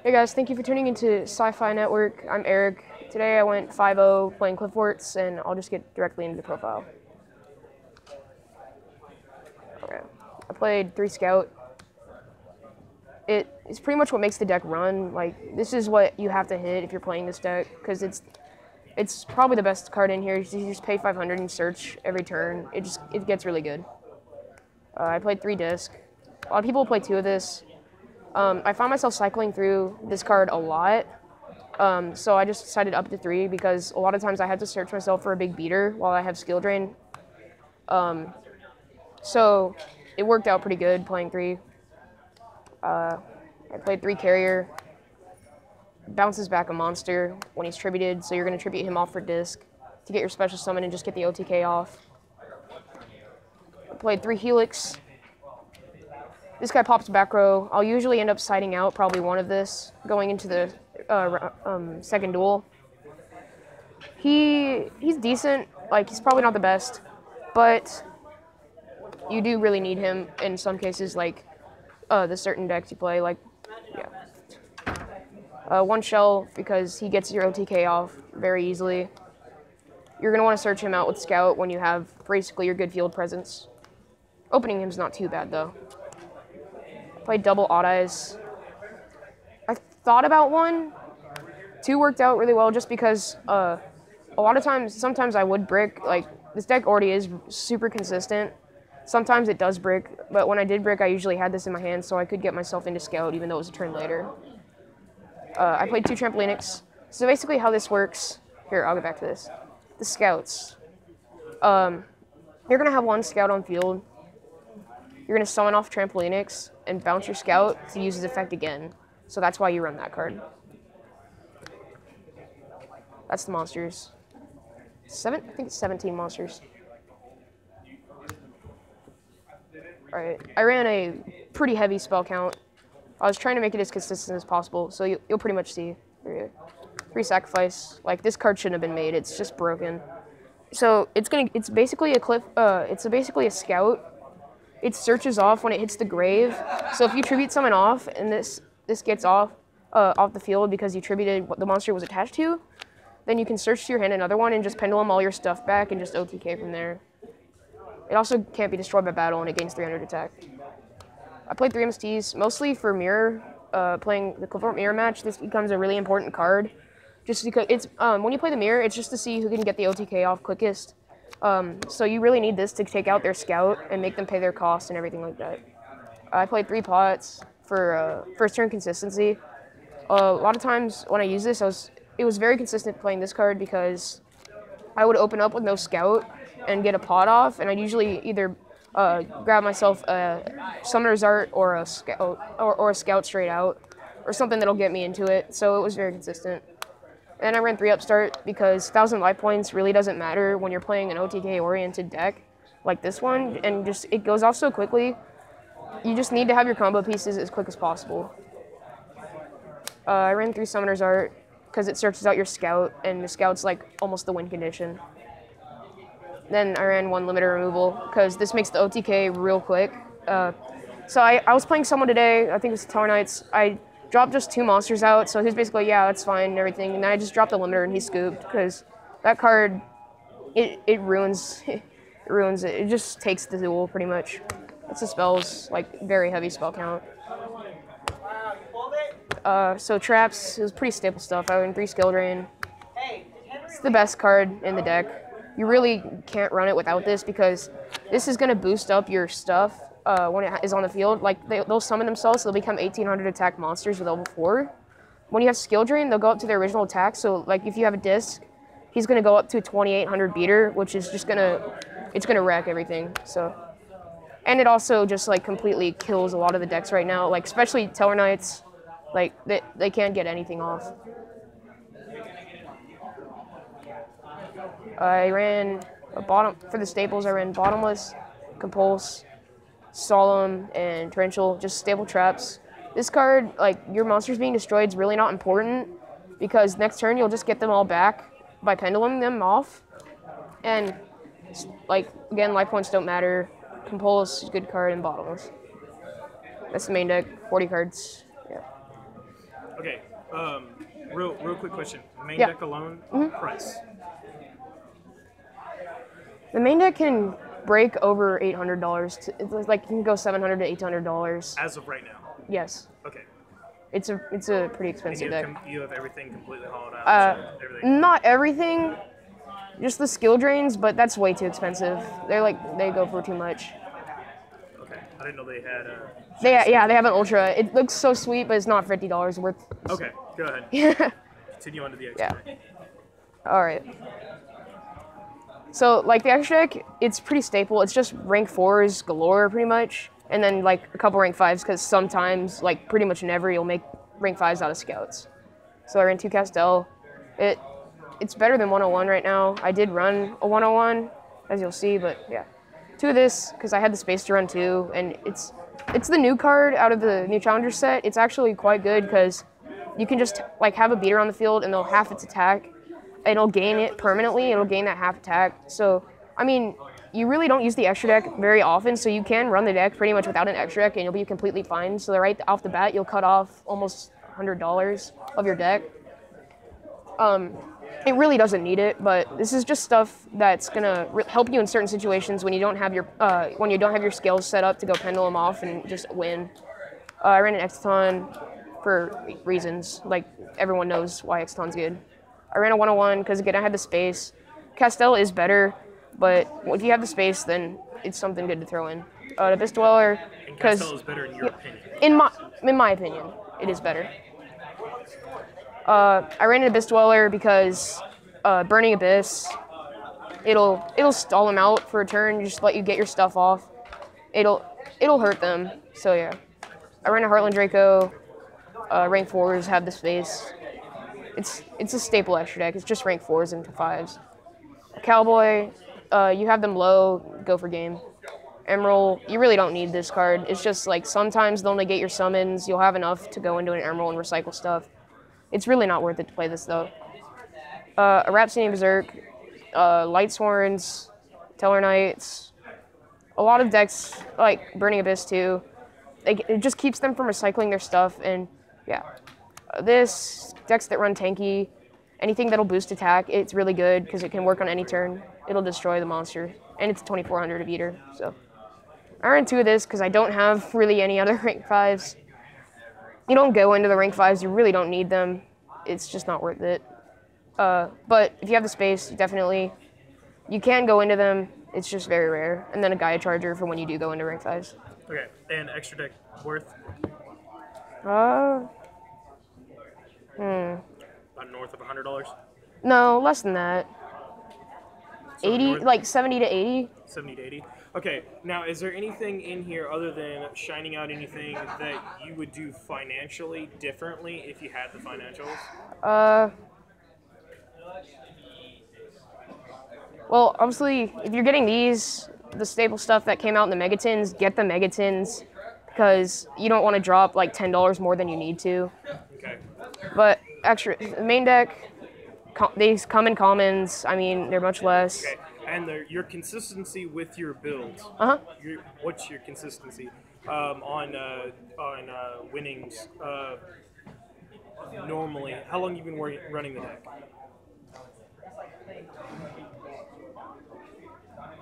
Hey guys, thank you for tuning into Sci-Fi Network. I'm Eric. Today I went 5-0 playing Qliphorts, and I'll just get directly into the profile. Okay. I played 3 Scout. It's pretty much what makes the deck run. Like, this is what you have to hit if you're playing this deck, because it's probably the best card in here. You just pay 500 and search every turn. It gets really good. I played 3 Disc. A lot of people play 2 of this. I found myself cycling through this card a lot, so I just decided up to 3 because a lot of times I had to search myself for a big beater while I have skill drain. So it worked out pretty good playing 3. I played 3 Carrier. Bounces back a monster when he's tributed, so you're going to tribute him off for Disc to get your special summon and just get the OTK off. I played 3 Helix. This guy pops back row. I'll usually end up siding out probably one of this going into the second duel. He's decent. Like, he's probably not the best, but you do really need him in some cases, like the certain decks you play. Like, yeah. 1 Shell because he gets your OTK off very easily. You're going to want to search him out with Scout when you have basically your good field presence. Opening him's not too bad, though. Played double Odd Eyes. I thought about 1. 2 worked out really well just because a lot of times, sometimes I would brick. Like, this deck already is super consistent. Sometimes it does brick, but when I did brick, I usually had this in my hand so I could get myself into Scout even though it was a turn later. I played 2 Trampolinics. So basically how this works, here, I'll get back to this. The Scouts. You're going to have 1 Scout on field. You're going to summon off Trampolinics and bounce your Scout to use his effect again. So that's why you run that card. That's the monsters. I think it's 17 monsters. Alright, I ran a pretty heavy spell count. I was trying to make it as consistent as possible, so you'll pretty much see. 3 Sacrifice. Like, this card shouldn't have been made, it's just broken. So it's basically a Scout. It searches off when it hits the grave. So if you tribute someone off and this gets off the field because you tributed what the monster was attached to, then you can search to your hand another one and just pendulum all your stuff back and just OTK from there. It also can't be destroyed by battle and it gains 300 attack. I played 3 MSTs, mostly for mirror. Playing the Qliphort mirror match, this becomes a really important card. Just because it's when you play the mirror, it's just to see who can get the OTK off quickest. So you really need this to take out their Scout and make them pay their cost and everything like that. I played 3 Pots for first turn consistency. A lot of times when I use this, it was very consistent playing this card because I would open up with no Scout and get a pot off, and I'd usually either grab myself a Summoner's Art or a Scout or a Scout straight out, or something that'll get me into it. So it was very consistent. And I ran 3 Upstart because 1,000 life points really doesn't matter when you're playing an OTK-oriented deck like this one, and just it goes off so quickly. You just need to have your combo pieces as quick as possible. I ran 3 Summoner's Art because it searches out your Scout, and the Scout's like almost the win condition. Then I ran 1 Limiter Removal because this makes the OTK real quick. So I was playing someone today, I think it was Tower Knights. I dropped just 2 monsters out, so he's basically, yeah, that's fine and everything. And then I just dropped the limiter and he scooped because that card, it ruins it. It just takes the duel pretty much. It's the spells, like very heavy spell count. So traps, it was pretty staple stuff. I went 3 Skill Drain. It's the best card in the deck. You really can't run it without this because this is going to boost up your stuff when it is on the field. Like, they'll summon themselves, so they'll become 1,800 attack monsters with level 4. When you have Skill Drain, they'll go up to their original attack. So, like, if you have a Disc, he's going to go up to 2,800 beater, which is just going to wreck everything. So, and it also just, like, completely kills a lot of the decks right now. Like, especially Tower Knights, like, they can't get anything off. I ran for the staples, I ran Bottomless, Compulse, Solemn, and Torrential, just staple traps. This card, like, your monsters being destroyed is really not important because next turn you'll just get them all back by penduluming them off. And, like, again, life points don't matter. Compulse is a good card, and Bottomless. That's the main deck, 40 cards. Yeah. Okay, Real quick question. Main Yeah. deck alone, price. The main deck can break over $800. It's like it can go $700 to $800. As of right now. Yes, Okay. it's a pretty And expensive deck. you have everything completely hollowed out. So everything. Not everything, just the skill drains, but that's way too expensive. They go for too much. Okay. I didn't know they had. They have an ultra. It looks so sweet, but it's not $50 worth. Okay. Go ahead. Yeah. Continue on to the Yeah. extra deck. All right. So like the extra deck, it's pretty staple. It's just rank 4s galore pretty much, and then like a couple rank 5s because sometimes, like pretty much never, you'll make rank 5s out of scouts. So I ran 2 Castell. It's better than 101 right now. I did run a 101, as you'll see, but yeah. 2 of this because I had the space to run 2, and it's the new card out of the new challenger set. It's actually quite good because you can just like have a beater on the field and they'll half its attack. It'll gain it permanently. It'll gain that half attack. So, I mean, you really don't use the extra deck very often, so you can run the deck pretty much without an extra deck, and you'll be completely fine. So right off the bat, you'll cut off almost $100 of your deck. It really doesn't need it, but this is just stuff that's gonna help you in certain situations when you don't have your scales set up to go pendulum off and just win. I ran an Exton for reasons, like everyone knows why Exton's good. I ran a 101 because, again, I had the space. Castell is better, but if you have the space, then it's something good to throw in. The Abyss Dweller, And because Castell is better in your opinion. in my opinion, it is better. I ran an Abyss Dweller because Burning Abyss, it'll stall them out for a turn, just let you get your stuff off. It'll hurt them, so yeah. I ran a Heartland Draco. Rank 4s have the space. It's a staple extra deck. It's just rank 4s into 5s. Cowboy, you have them low, go for game. Emerald, you really don't need this card. It's just like sometimes they'll negate your summons. You'll have enough to go into an Emerald and recycle stuff. It's really not worth it to play this though. A Rhapsody Berserk, Light Sworns, Teller Knights, a lot of decks like Burning Abyss too. It just keeps them from recycling their stuff, and yeah. This decks that run tanky, anything that'll boost attack, it's really good because it can work on any turn. It'll destroy the monster, and it's 2400 a beater. So I ran 2 of this because I don't have really any other rank 5s. You don't go into the rank 5s, you really don't need them. It's just not worth it. But if you have the space, you can go into them. It's just very rare. And then a Gaia Charger for when you do go into rank 5s. Okay, and extra deck worth? Hmm. About north of $100? No, less than that. So 80, north- like 70 to 80. 70 to 80? Okay, now is there anything in here other than shining out anything that you would do financially differently if you had the financials? Well, obviously, if you're getting the staple stuff that came out in the Megatins, get the Megatins because you don't want to drop like $10 more than you need to. Okay. But the main deck, these come in commons. I mean, they're much less. Okay, and your consistency with your builds. What's your consistency on winnings? Normally, how long have you been running the deck?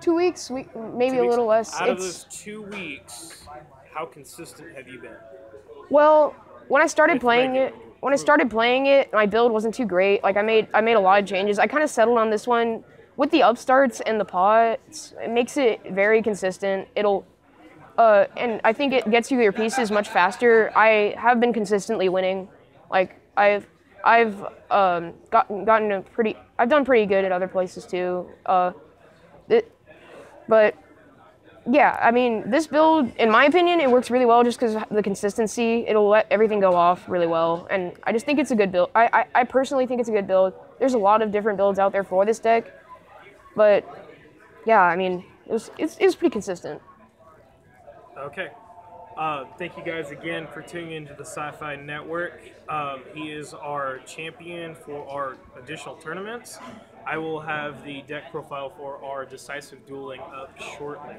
2 weeks, maybe 2 a weeks? little less. Out of those 2 weeks, how consistent have you been? Well, when I started playing it, my build wasn't too great. Like I made a lot of changes. I kind of settled on this one with the upstarts and the pots. It makes it very consistent. And I think it gets you your pieces much faster. I have been consistently winning. Like I've done pretty good at other places too. But yeah, I mean, this build, in my opinion, it works really well just because of the consistency. It'll let everything go off really well, and I just think it's a good build. I personally think it's a good build. There's a lot of different builds out there for this deck, but yeah, I mean, it's pretty consistent. Okay. Thank you guys again for tuning into the Sci-Fi Network. He is our champion for our additional tournaments. I will have the deck profile for our decisive dueling up shortly.